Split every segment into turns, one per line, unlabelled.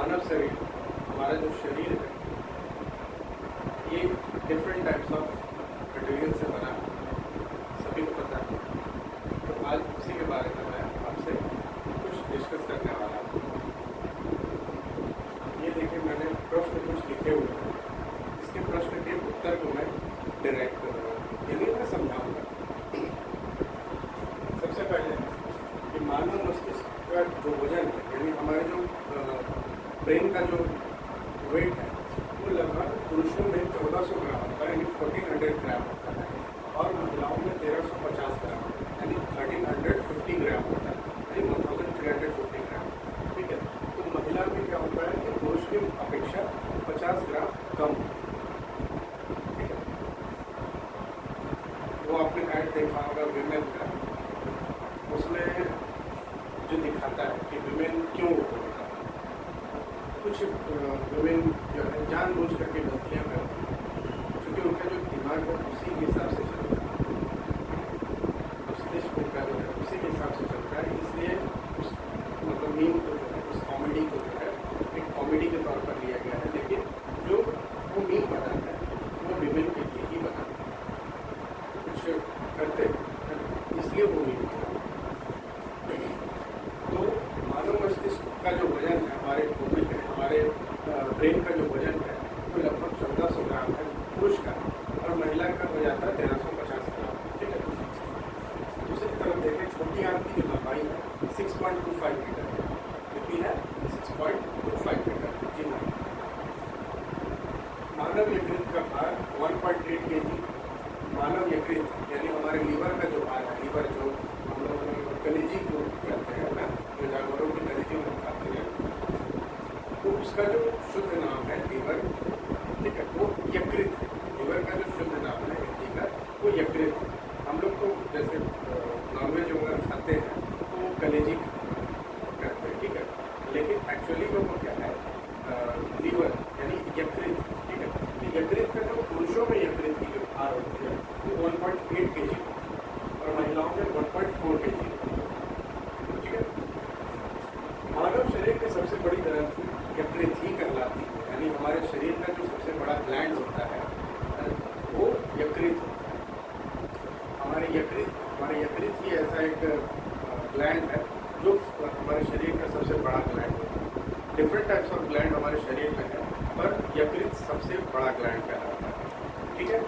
मानव शरीर, हमारा जो शरीर है ये डिफरेंट टाइप्स ऑफ मटेरियल से बना है, सभी को पता है। तो आज उसी के बारे में मैं आपसे कुछ डिस्कस करने वाला हूँ। ये देखिए, मैंने प्रश्न कुछ लिखे हुए हैं, इसके प्रश्न के उत्तर को मैं डायरेक्ट कर रहा हूँ, यानी मैं समझाऊंगा। सबसे पहले कि मानव मस्तिष्क का जो वजन है, यानी हमारे जो ब्रेन का जो वेट है, वो लगभग पुरुषों में 1400 ग्राम होता है, यानी 1400 ग्राम होता है, और महिलाओं में 1350 ग्राम, यानी 1350 ग्राम होता है, यानी 1350 ग्राम। ठीक है, तो महिला में क्या होता है कि पुरुष की अपेक्षा 50 ग्राम कम होता है। ठीक है, वो आपने ऐड देखा होगा विमेन का, उसमें जो दिखाता है कि विमेन क्यों होता है। कुछ विमेन जो है जानबूझ करके गलतियाँ करती हैं, क्योंकि उनका जो दिमाग है उसी के हिसाब से चलता है, मस्तिष्क उनका जो है उसी के हिसाब से चलता है। इसलिए उस मतलब मीम को जो है, उस कॉमेडी को जो है एक कॉमेडी के तौर पर लिया गया है, लेकिन जो वो मीम बना है वो विमेन के लिए ही बना है, कुछ करते हैं इसलिए वो मीम बना है। तो मानव मस्तिष्क का जो वजन है, हमारे ब्रेन का जो वजन है, वो लगभग 1400 ग्राम है पुरुष का, और महिला का हो जाता है 1350 ग्राम। ठीक है, दूसरी तरफ देखें, छोटी आंत की जो लंबाई है 6.25 मीटर है। कितनी है? 6.25 मीटर। जी हाँ। मानव यकृत का भार 1.8 kg। मानव यकृत यानी हमारे लीवर का जो भार है, लीवर जो हम लोग कलेजी को कहते हैं ना, जो जानवरों की कलेजी में खाते हैं, तो उसका जो शुद्ध नाम है लीवर। ठीक है, वो यकृत है। लीवर का जो शुद्ध नाम है हिंदी का, वो यकृत है। हम लोग तो जैसे नॉनवेज वगैरह खाते हैं तो वो कलेजी कहते हैं। ठीक है, लेकिन एक्चुअली में वो क्या है, लीवर यानी यकृत। ठीक है, तो यकृत का जो पुरुषों में यकृत की जो भार होती है वो 1.8 kg और महिलाओं में 1.4 kg। ठीक है, मानव शरीर की सबसे बड़ी ग्रंथि यकृत ही कहलाती है, यानी हमारे शरीर का जो सबसे बड़ा ग्लैंड होता है वो यकृत होता है। हमारे यकृत ही ऐसा एक ग्लैंड है जो हमारे शरीर का सबसे बड़ा ग्लैंड होता है। डिफरेंट टाइप्स ऑफ ग्लैंड हमारे शरीर में है, पर यकृत सबसे बड़ा ग्लैंड कहलाता है। ठीक है,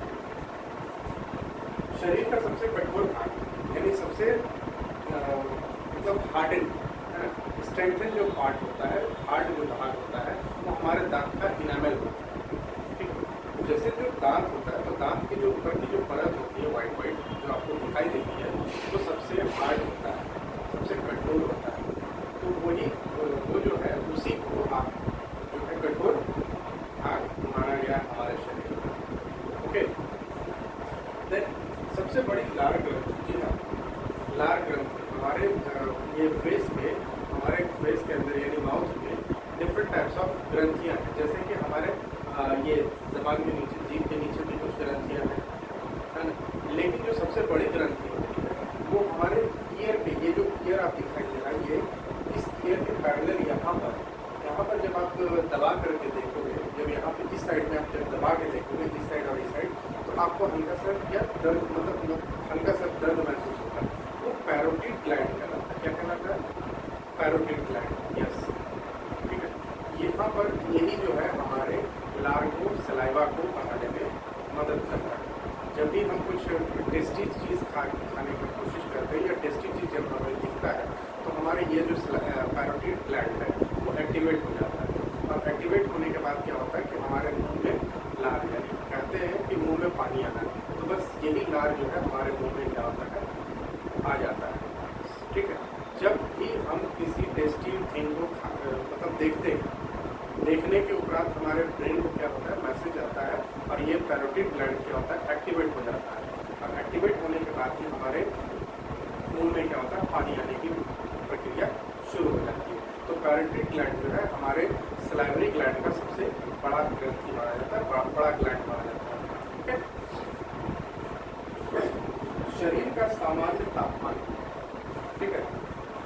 शरीर का सबसे कठोर भाग यानी सबसे मतलब हार्डन स्ट्रेंथन जो पार्ट होता है, हार्ड जो भाग होता है, वो हमारे दांत का इनामल होता है। ठीक है, जैसे जो दांत होता है, तो दांत के जो ऊपर की जो परत होती है वाइट वाइट जो आपको दिखाई देती है, वो सबसे हार्ड होता है, सबसे कठोर होता है। तो वही वो जो है उसी को आप जो है कठोर भाग माना गया हमारे शरीर में। ओके, देन सबसे बड़ी लार ग्रंथि। जी हाँ, लार ग्रंथि हमारे ये फेस के अंदर यानी माउथ में डिफरेंट टाइप्स ऑफ ग्रंथियाँ हैं। जैसे कि हमारे ये जबान के नीचे, जीभ के नीचे भी कुछ ग्रंथियाँ हैं, है ना। लेकिन जो सबसे बड़ी ग्रंथि होती है वो हमारे ईयर पे, ये जो ईयर आप दिखाई दे रहा है, ये इस ईयर के पैरेलल यहाँ पर जब आप दबा करके देखोगे, जब यहाँ पे इस साइड में आप जब दबा के देखोगे, इस साइड और इस साइड, तो आपको हल्का सा क्या दर्द, मतलब हल्का सा दर्द महसूस होता है। वो पैरोटिड ग्लैंड कहलाता है। क्या कहलाता है? Parotid gland. यस, ठीक है। यहाँ पर यही जो है हमारे लार को, सलाइवा को बढ़ाने में मदद करता है। जब भी हम कुछ टेस्टी चीज़ खाने की कोशिश करते हैं या टेस्टी चीज़ जब हमें दिखता है, तो हमारे ये जो पैरोटिड ग्लैंड है वो एक्टिवेट हो जाता है, और एक्टिवेट होने के बाद क्या होता है कि हमारे मुंह में लार, यानी कहते हैं कि मुंह में पानी आना, तो बस यही लार जो है हमारे मुंह में क्या होता है, आ जाता है। ठीक है, जब भी हम किसी टेस्टी थिंग को मतलब देखते हैं, देखने के उपरांत हमारे ब्रेन को क्या होता है, मैसेज आता है, और ये पैरोटिड ग्लैंड क्या होता है, एक्टिवेट हो जाता है, और एक्टिवेट होने के बाद ही हमारे मुंह में क्या होता है, पानी आने की प्रक्रिया शुरू हो जाती है। तो पैरोटिड ग्लैंड जो है हमारे सलाइवरी ग्लैंड का सबसे बड़ा ग्रंथि माना जाता है, बड़ा ग्लैंड माना जाता है। ठीक है, शरीर का सामान्य तापमान। ठीक है,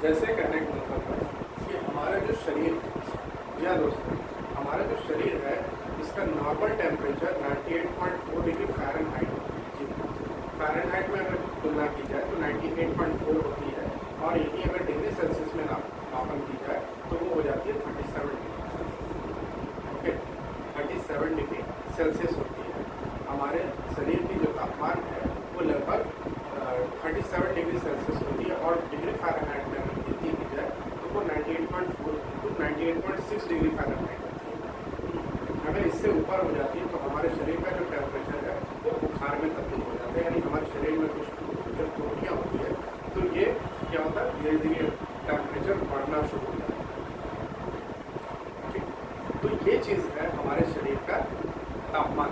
जैसे कहने का मतलब है कि हमारा जो शरीर है जी हाँ दोस्तों, हमारा जो शरीर है इसका नॉर्मल टेम्परेचर 98.4 डिग्री फ़ारेनहाइट होती है। जी, फ़ारेनहाइट में अगर तुलना की जाए तो 98.4 होती है, और यही अगर डिग्री सेल्सियस में मापन की जाए तो वो हो जाती है 37 डिग्री। ओके, 37 डिग्री सेल्सियस होती है। हमारे शरीर की जो तापमान है वो लगभग 37 डिग्री सेल्सियस होती है, और डिग्री फ़ारेनहाइट में अगर गिनती की जाए तो वो 98.4 टू 98.6 डिग्री फ़ारेनहाइट होती है। अगर इससे ऊपर हो जाती है तो हमारे शरीर का जो टेम्परेचर है वो बुखार में तब्दील हो जाता है, यानी हमारे शरीर में कुछ जब त्रुटियाँ होती है तो ये क्या होता है, धीरे धीरे टेम्परेचर बढ़ना शुरू हो जाता है। ठीक, तो ये चीज़ है हमारे शरीर का तापमान।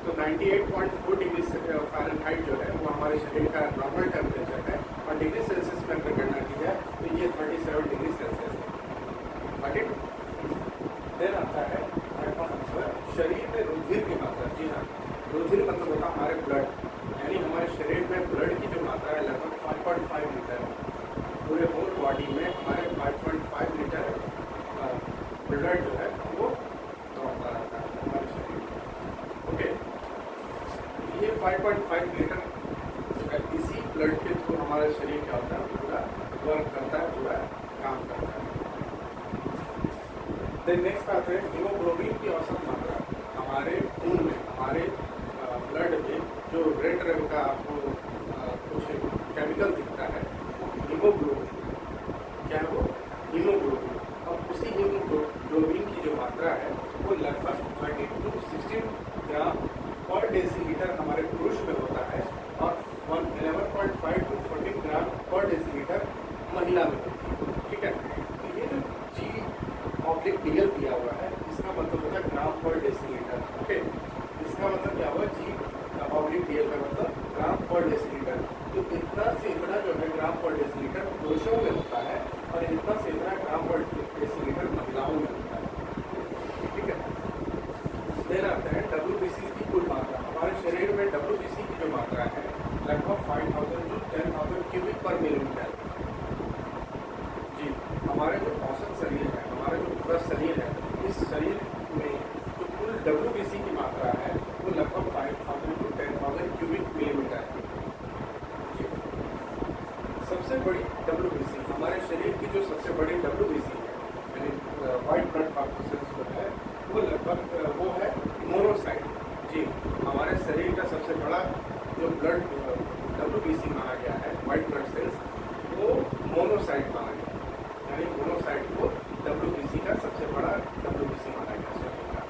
तो 98.4 डिग्री फ़ारेनहाइट जो है वो हमारे शरीर का नॉर्मल टेम्परेचर है, और डिग्री सेल्सियस में अगर गणना की जाए तो ये 37 डिग्री सेल्सियस है। ठीक, देन आता है शरीर में रुधिर की मात्रा। जी हाँ, रुधिर मतलब होता है हमारे ब्लड, यानी हमारे शरीर में ब्लड की जो मात्रा है लगभग 5.5 लीटर है। पूरे होल बॉडी में हमारे 5.5 लीटर ब्लड जो है वो दौड़ता रहता है हमारे शरीर में। ओके, ये 5.5 लीटर इसी ब्लड के थ्रू हमारा शरीर क्या होता है, पूरा वर्क करता है, पूरा काम करता है। देन नेक्स्ट आते हैं हीमोग्लोबिन की औसत मात्रा। हमारे खून में, हमारे ब्लड में जो रेड रंग का आपको कुछ केमिकल दिखता है वो हीमोग्लोबिन। क्या है वो? हीमोग्लोबिन। और उसी हीमोग्लोबिन की जो मात्रा है वो लगभग 30 to 16 ग्राम पर डेसीलीटर हमारे पुरुष में होता है, और 11.5 to 14 ग्राम पर डेसीलीटर महिला में होती है। ठीक है, तो ये जो G/DL दिया हुआ है इसका मतलब होता है ग्राम पर डेसीलीटर। ओके, इसका मतलब क्या हुआ, G/DL का मतलब ग्राम पर डेसीलीटर। तो इतना से इतना जो है ग्राम पर डेसीलीटर पुरुषों में होता है, और इतना से इतना ग्राम पर डेसीलीटर महिलाओं में होता है। ठीक है, देन आता है WBC की कुल मात्रा। हमारे शरीर में WBC की जो मात्रा है लगभग 5000 to 10,000 क्यूबिक पर मिलीमीटर। जी, हमारे जो औसत शरीर है, हमारा जो पूरा शरीर है, इस शरीर में जो कुल WBC की मात्रा है वो लगभग 5000 to 10,000 क्यूबिक मिलीमीटर है। जी, सबसे बड़ी WBC, हमारे शरीर की जो सबसे बड़ी WBC है, यानी वाइट ब्लड कॉर्पसेंस जो है वो लगभग वो है मोनोसाइट। जी, हमारे शरीर का सबसे बड़ा जो ब्लड WBC माना गया है, वाइट ब्लड सेल्स, वो मोनोसाइट माना गया है, यानी मोनोसाइट को WBC का सबसे बड़ा WBC माना गया शरीर का।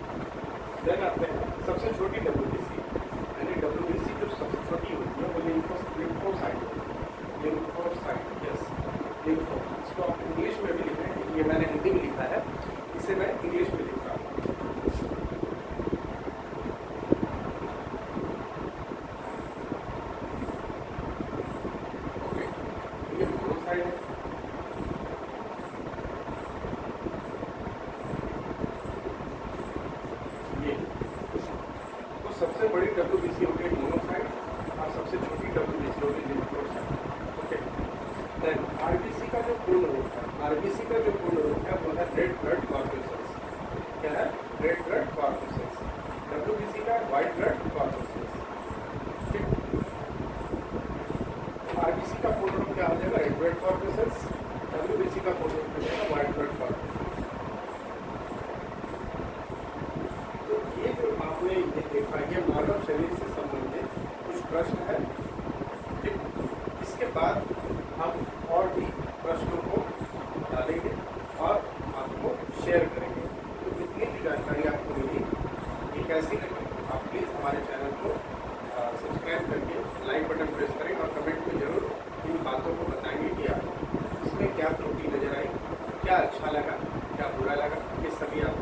देन आते हैं सबसे छोटी WBC, यानी WBC जो सबसे छोटी होती है वो लिम्फोसाइट होती है। Lymphocyte, yes, lympho. इसको आप इंग्लिश में भी लिखें, ये मैंने हिंदी में लिखा है, इसे मैं इंग्लिश में लिख रहा हूँ। ओके, ये लिम्फोसाइट है। तो सबसे बड़ी WBC होगी मोनोसाइट, और सबसे छोटी WBC होगी लिम्फोसाइट। ओके, देन RBC का जो पूर्ण रूप है, RBC का जो पूर्ण रूप है वो है रेड ब्लड कॉर्पसेल्स। क्या है? Red blood corpuscles. WBC का व्हाइट ब्लड कॉर्पसेल्स। ठीक, RBC का पूर्ण रूप क्या हो जाएगा? Red blood corpuscles. WBC का पूर्ण रूप हो जाएगा व्हाइट ब्लड कॉर्पसेल्स। ये जो आपने ये देखा, ये मानव शरीर से संबंधित कुछ प्रश्न है। इसके बाद हम और भी प्रश्नों को डालेंगे और आपको शेयर करेंगे। तो इतनी भी जानकारी आपको मिली, ये कैसी लगी, आप प्लीज़ हमारे चैनल को सब्सक्राइब करके लाइक बटन प्रेस करें, और कमेंट में ज़रूर इन बातों को बताएंगे कि आपको इसमें क्या त्रुटि नज़र आई, क्या अच्छा लगा, क्या बुरा लगा, ये सभी आप